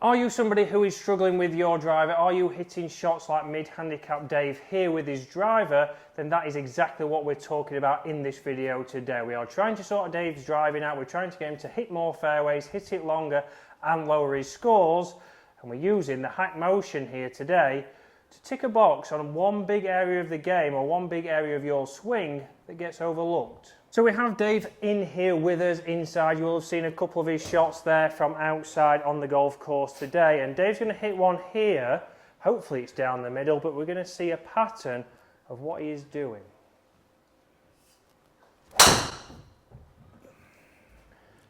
Are you somebody who is struggling with your driver? Are you hitting shots like Mid Handicap Dave here with his driver? Then that is exactly what we're talking about in this video today. We are trying to sort Dave's driving out. We're trying to get him to hit more fairways, hit it longer and lower his scores. And we're using the HackMotion here today to tick a box on one big area of the game or one big area of your swing that gets overlooked. So we have Dave in here with us inside. You will have seen a couple of his shots there from outside on the golf course today. And Dave's going to hit one here. Hopefully it's down the middle, but we're going to see a pattern of what he is doing.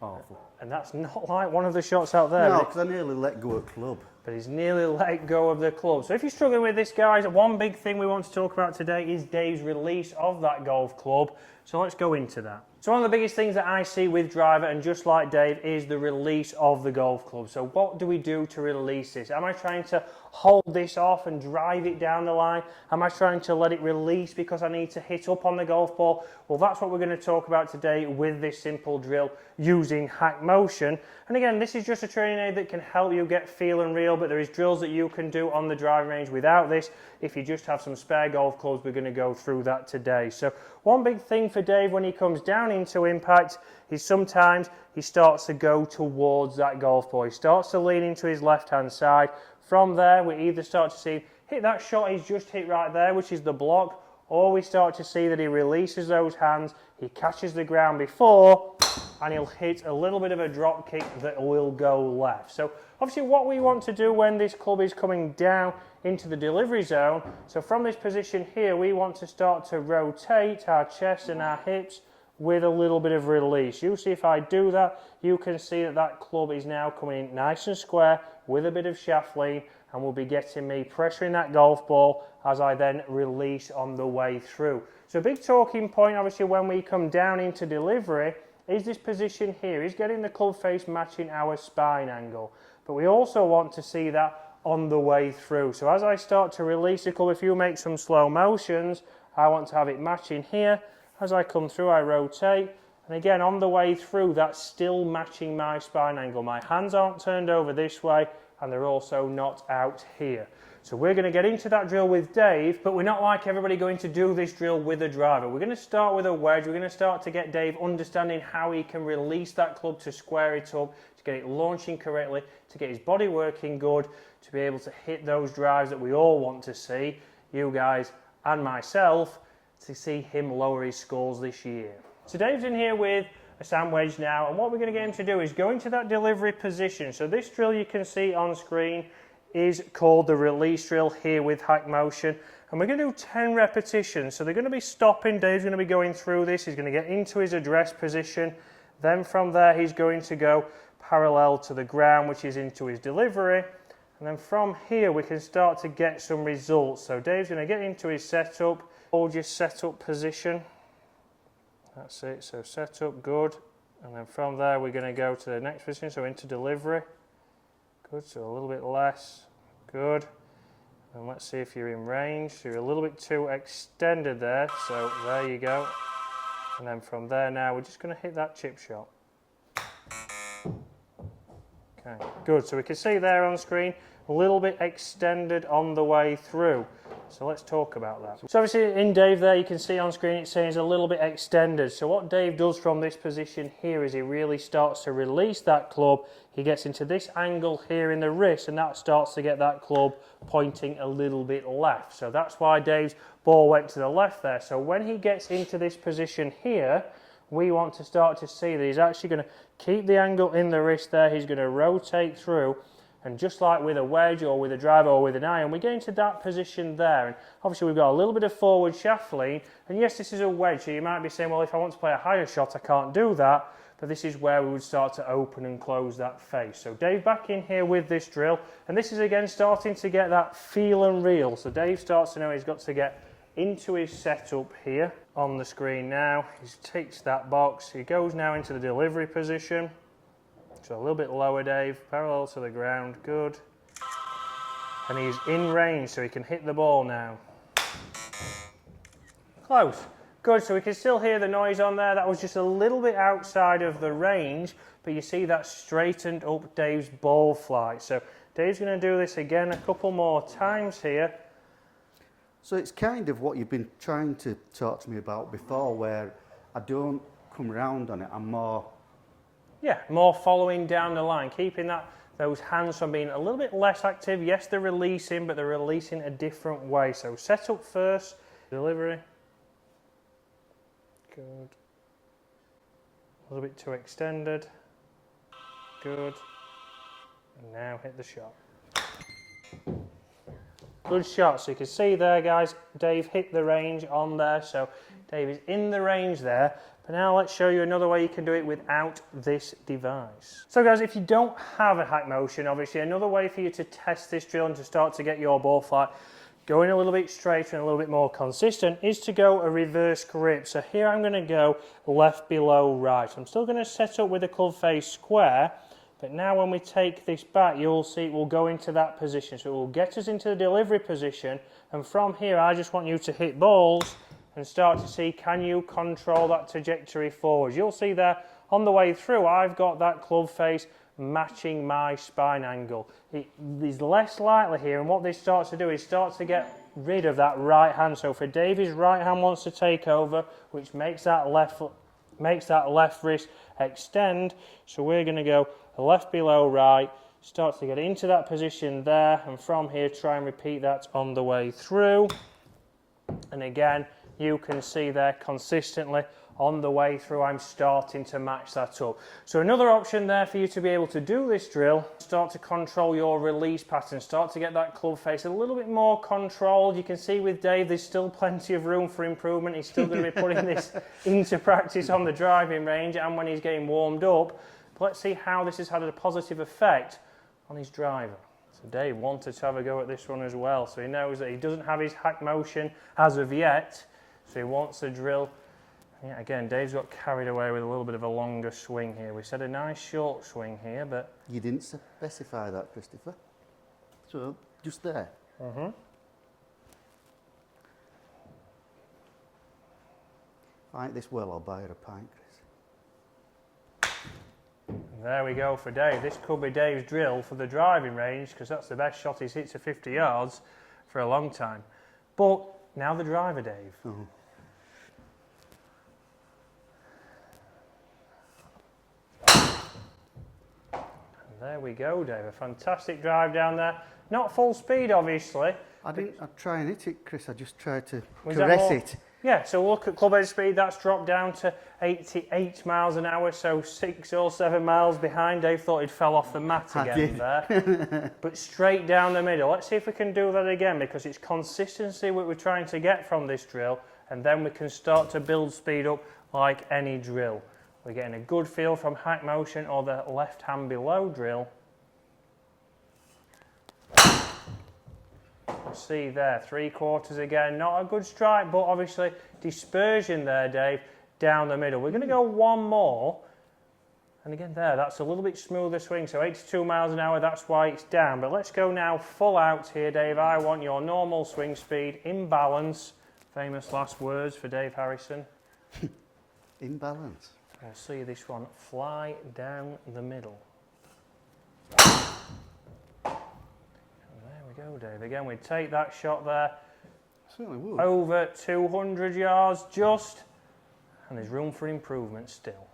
Awful. And that's not like one of the shots out there. No, because I nearly let go of club. But he's nearly let go of the club. So if you're struggling with this, guys, one big thing we want to talk about today is Dave's release of that golf club. So let's go into that. So one of the biggest things that I see with driver, and just like Dave, is the release of the golf club. So what do we do to release this? Am I trying to hold this off and drive it down the line? Am I trying to let it release because I need to hit up on the golf ball? Well, that's what we're going to talk about today with this simple drill using HackMotion. And again, this is just a training aid that can help you get feel and reel, but there is drills that you can do on the driving range without this. If you just have some spare golf clubs, we're going to go through that today. So one big thing for Dave when he comes down into impact is sometimes he starts to go towards that golf ball. He starts to lean into his left-hand side. From there, we either start to see him hit that shot he's just hit right there, which is the block, or we start to see that he releases those hands, he catches the ground before, and he'll hit a little bit of a drop kick that will go left. So obviously what we want to do when this club is coming down into the delivery zone, so from this position here, we want to start to rotate our chest and our hips with a little bit of release. You see, if I do that, you can see that that club is now coming in nice and square with a bit of shaft lean, and will be getting me pressuring that golf ball as I then release on the way through. So a big talking point, obviously, when we come down into delivery is this position here. Is getting the club face matching our spine angle. But we also want to see that on the way through. So as I start to release the club, if you make some slow motions, I want to have it matching here. As I come through, I rotate, and again on the way through, that's still matching my spine angle. My hands aren't turned over this way, and they're also not out here. So we're going to get into that drill with Dave, but we're not like everybody going to do this drill with a driver. We're going to start with a wedge. We're going to start to get Dave understanding how he can release that club to square it up, to get it launching correctly, to get his body working good, to be able to hit those drives that we all want to see, you guys and myself, to see him lower his scores this year. So Dave's in here with a sand wedge now, and what we're going to get him to do is go into that delivery position. So this drill you can see on screen is called the release drill here with HackMotion, and we're going to do 10 repetitions. So they're going to be stopping. Dave's going to be going through this. He's going to get into his address position. Then from there he's going to go parallel to the ground, which is into his delivery. And then from here we can start to get some results. So Dave's going to get into his setup. Hold your setup position. That's it. So setup, good. And then from there we're going to go to the next position, so into delivery. Good, so a little bit less. Good. And let's see if you're in range. So you're a little bit too extended there. So there you go. And then from there now we're just going to hit that chip shot. Okay, good. So we can see there on screen, a little bit extended on the way through. So let's talk about that. So obviously in Dave there, you can see on screen it's saying it's a little bit extended. So what Dave does from this position here is he really starts to release that club. He gets into this angle here in the wrist, and that starts to get that club pointing a little bit left. So that's why Dave's ball went to the left there. So when he gets into this position here, we want to start to see that he's actually going to keep the angle in the wrist there. He's going to rotate through. And just like with a wedge or with a driver or with an iron, we get into that position there. And obviously we've got a little bit of forward shaft lean. And yes, this is a wedge, so you might be saying, well, if I want to play a higher shot, I can't do that. But this is where we would start to open and close that face. So Dave back in here with this drill. And this is again starting to get that feel and reel. So Dave starts to know he's got to get into his setup here on the screen now. He takes that box. He goes now into the delivery position. So a little bit lower, Dave, parallel to the ground, good. And he's in range, so he can hit the ball now. Close. Good, so we can still hear the noise on there. That was just a little bit outside of the range, but you see that straightened up Dave's ball flight. So Dave's going to do this again a couple more times here. So it's kind of what you've been trying to talk to me about before, where I don't come round on it. I'm more... Yeah, more following down the line, keeping those hands from being a little bit less active. Yes, they're releasing, but they're releasing a different way. So set up first, delivery. Good. A little bit too extended. Good. And now hit the shot. Good shot. So you can see there, guys, Dave hit the range on there. So Dave is in the range there. But now let's show you another way you can do it without this device. So guys, if you don't have a HackMotion, obviously another way for you to test this drill and to start to get your ball flight going a little bit straighter and a little bit more consistent is to go a reverse grip. So here I'm going to go left below right. I'm still going to set up with the club face square, but now when we take this back, you'll see it will go into that position. So it will get us into the delivery position, and from here I just want you to hit balls and start to see, can you control that trajectory forward? You'll see there on the way through I've got that club face matching my spine angle. It is less likely here, and what this starts to do is starts to get rid of that right hand. So for Davy's right hand wants to take over, which makes that left wrist extend. So we're going to go left below right, starts to get into that position there, and from here try and repeat that on the way through. And again, you can see there consistently on the way through I'm starting to match that up. So another option there for you to be able to do this drill, start to control your release pattern, start to get that club face a little bit more controlled. You can see with Dave there's still plenty of room for improvement. He's still going to be putting this into practice on the driving range and when he's getting warmed up. But let's see how this has had a positive effect on his driver. So Dave wanted to have a go at this one as well, so he knows that he doesn't have his HackMotion as of yet, so he wants to drill. Yeah, again, Dave's got carried away with a little bit of a longer swing here. We said a nice short swing here, but... You didn't specify that, Christopher. So, just there. Mm-hmm. Fight this well, I'll buy her a pint, Chris. And there we go for Dave. This could be Dave's drill for the driving range, because that's the best shot he's hit to 50 yards for a long time. But now the driver, Dave. Uh-huh. There we go, Dave. A fantastic drive down there. Not full speed, obviously. I didn't try and hit it, Chris. I just tried to Was caress it. Yeah, so look at club head speed. That's dropped down to 88 miles an hour, so 6 or 7 miles behind. Dave thought he'd fell off the mat again there. But straight down the middle. Let's see if we can do that again, because it's consistency what we're trying to get from this drill, and then we can start to build speed up like any drill. We're getting a good feel from HackMotion or the left hand below drill. You'll see there, 3/4 again, not a good strike, but obviously dispersion there, Dave, down the middle. We're going to go one more, and again there, that's a little bit smoother swing, so 82 miles an hour, that's why it's down. But let's go now full out here, Dave. I want your normal swing speed, in balance. Famous last words for Dave Harrison. In balance. We'll see this one fly down the middle. And there we go, Dave. Again, we take that shot there. Certainly would. Over 200 yards just, and there's room for improvement still.